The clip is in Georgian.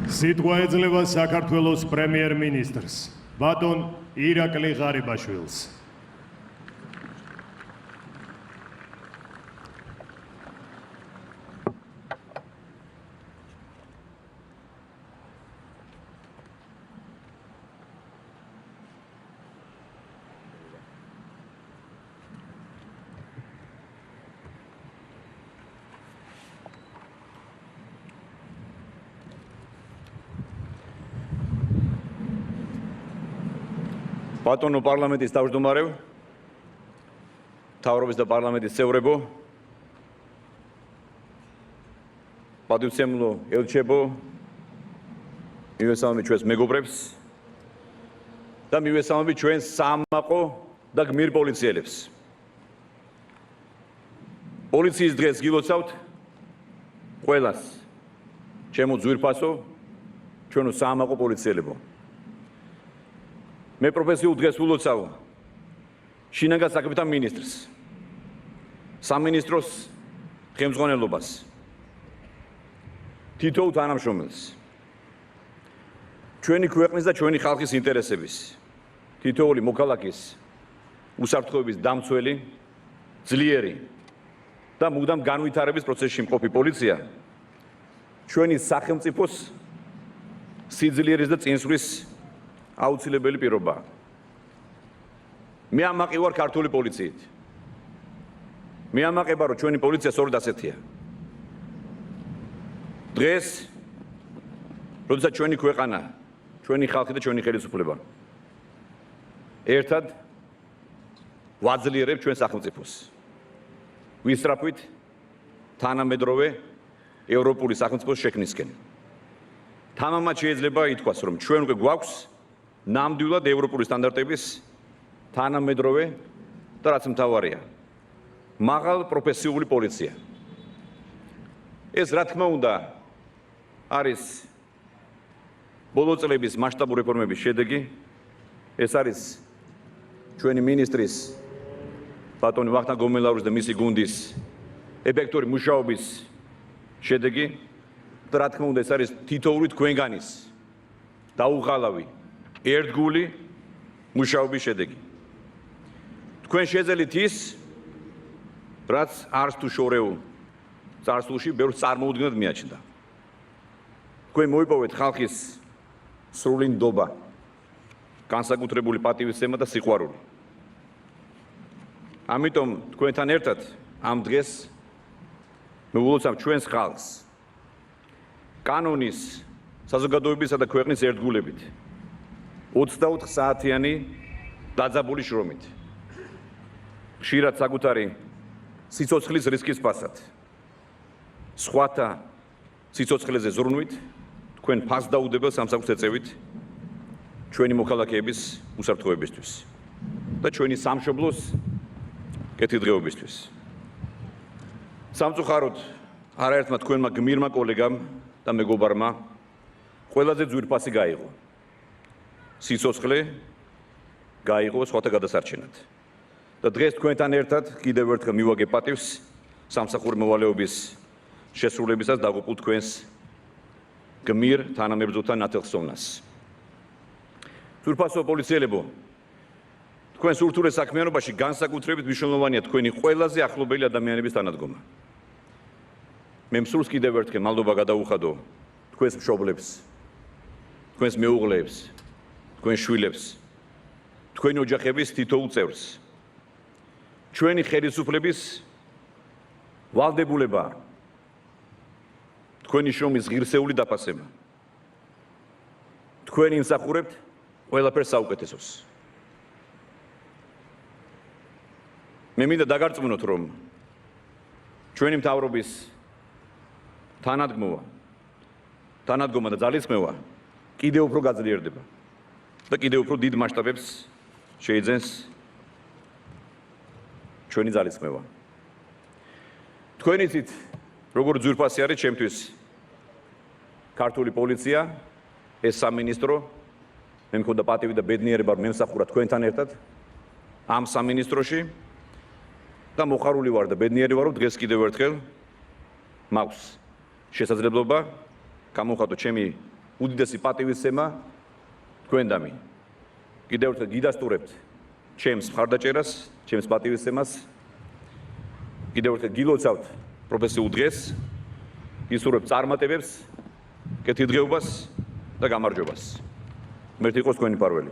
სიტყვა ეძლევა საქართველოს პრემიერ-მინისტრს ბატონ ირაკლი ღარიბაშვილს. ბატონო პარლამენტის თავმჯდომარე, მთავრობის და პარლამენტის წევრებო, პატივცემულო ელჩებო, მივესალმებით ჩვენს მეგობრებს და მივესალმებით ჩვენს საამაყო და გმირ პოლიციელებს. პოლიციის დღეს გილოცავთ ყველას, ჩემო ძვირფასო, ჩვენო საამაყო პოლიციელებო. მე პროფესიულ დღეს ულოცავ შინაგან საქმეთა მინისტრს, სამინისტროს ხელმძღვანელობას, თითოეულ თანამშრომელს, ჩვენი ქვეყნის და ჩვენი ხალხის ინტერესების, თითოეული მოქალაქის უსაფრთხოების დამცველი, ძლიერი და მუდამ განვითარების პროცესში მყოფი პოლიცია ჩვენი სახელმწიფოს სიძლიერის და წინსვლის აუცილებელი პირობაა. მე ამაყი ვარ ქართული პოლიციით. მე ამაყება, რომ ჩვენი პოლიცია სწორედ ასეთია. დღეს, როდესაც ჩვენი ქვეყანა, ჩვენი ხალხი და ჩვენი ხელისუფლება ერთად ვაძლიერებთ ჩვენ სახელმწიფოს. ვისწრაფვით თანამედროვე ევროპული სახელმწიფოს შექმნისკენ. თამამად შეიძლება ითქვას, რომ ჩვენ უკვე გვაქვს ნამდვილად ევროპული სტანდარტების თანამედროვე და რაც მთავარია, მაღალ პროფესიული პოლიცია. ეს რა თქმა უნდა არის ბოლო წლების მასშტაბური რეფორმების შედეგი. ეს არის ჩვენი მინისტრის ბატონი ვახტანგ გომელაურის და მისი გუნდის ეფექტური მუშაობის შედეგი და რა თქმა უნდა ეს არის თითოეული თქვენგანის დაუღალავი ერთგული მუშაობის შედეგი. თქვენ შეძელით ის, რაც არც თუ შორეულ წარსულში ბევრს წარმოუდგენლად მიაჩნდა. თქვენ მოიპოვეთ ხალხის სრული ნდობა, განსაკუთრებული პატივისცემა და სიყვარული. ამიტომ თქვენთან ერთად ამ დღეს მე ულოცავ ჩვენს ხალხს კანონის, საზოგადოებისა და ქვეყნის ერთგულებით 24 საათიანი დაძაბული შრომით. ხშირად საკუთარი სიცოცხლის რისკის ფასად, სხვათა სიცოცხლეზე ზრუნვით, თქვენ ფასდაუდებელ სამსახურს ეწევით ჩვენი მოქალაქეების უსაფრთხოებისთვის და ჩვენი სამშობლოს კეთილდღეობისთვის. სამწუხაროდ არაერთმა თქვენმა გმირმა კოლეგამ და მეგობარმა ყველაზე ძვირფასი გაიღო. სიცოცხლე გაიღო სხვათა გადასარჩენად. და დღეს თქვენთან ერთად კიდევ ერთხელ მივაგებ პატივს სამსახური მოვალეობის შესრულებისას დაღუპულ თქვენს გმირ თანამებრძოლთა ნათელხსოვნას. ძვირფასო პოლიციელებო, თქვენს ურთულეს საქმიანობაში განსაკუთრებით მნიშვნელოვანია თქვენი ყველაზე ახლობელი ადამიანების თანადგომა. მე მსურს კიდევ ერთხელ მადლობა გადაუხადო თქვენს მშობლებს, თქვენს მეუღლეებს, თქვენ შვილებს, თქვენი ოჯახების თითოეულ წევრს. ჩვენი ხელისუფლების ვალდებულება, თქვენი შრომის ღირსეული დაფასება. თქვენ იმსახურებთ ყველაფერს საუკეთესოს. მე მინდა დაგარწმუნოთ, რომ ჩვენი მთავრობის თანადგომა და ძალისხმევა კიდევ უფრო გაძლიერდება და კიდევ უფრო დიდ მასშტაბებს შეიძენს ჩვენი ძალისხმევა. თქვენ იცით, როგორ ძვირფასი არის ჩემთვის ქართული პოლიცია, ეს სამინისტრო, მე მქონდა პატივი და ბედნიერება რომ მემსახურა თქვენთან ერთად ამ სამინისტროში და მოხარული ვარ და ბედნიერი ვარ, რომ დღეს კიდევ ერთხელ მაქვს შესაძლებლობა გამოვხატო ჩემი უდიდესი პატივისცემა თქვენდამი. კიდევ ერთხელ გიდასტურებთ ჩემს მხარდაჭერას, ჩემს პატივისცემას. კიდევ ერთხელ გილოცავთ პროფესიულ დღეს, გისურვებთ წარმატებებს, კეთილდღეობას და გამარჯვებას. მერტი იყოს თქვენი მფარველი.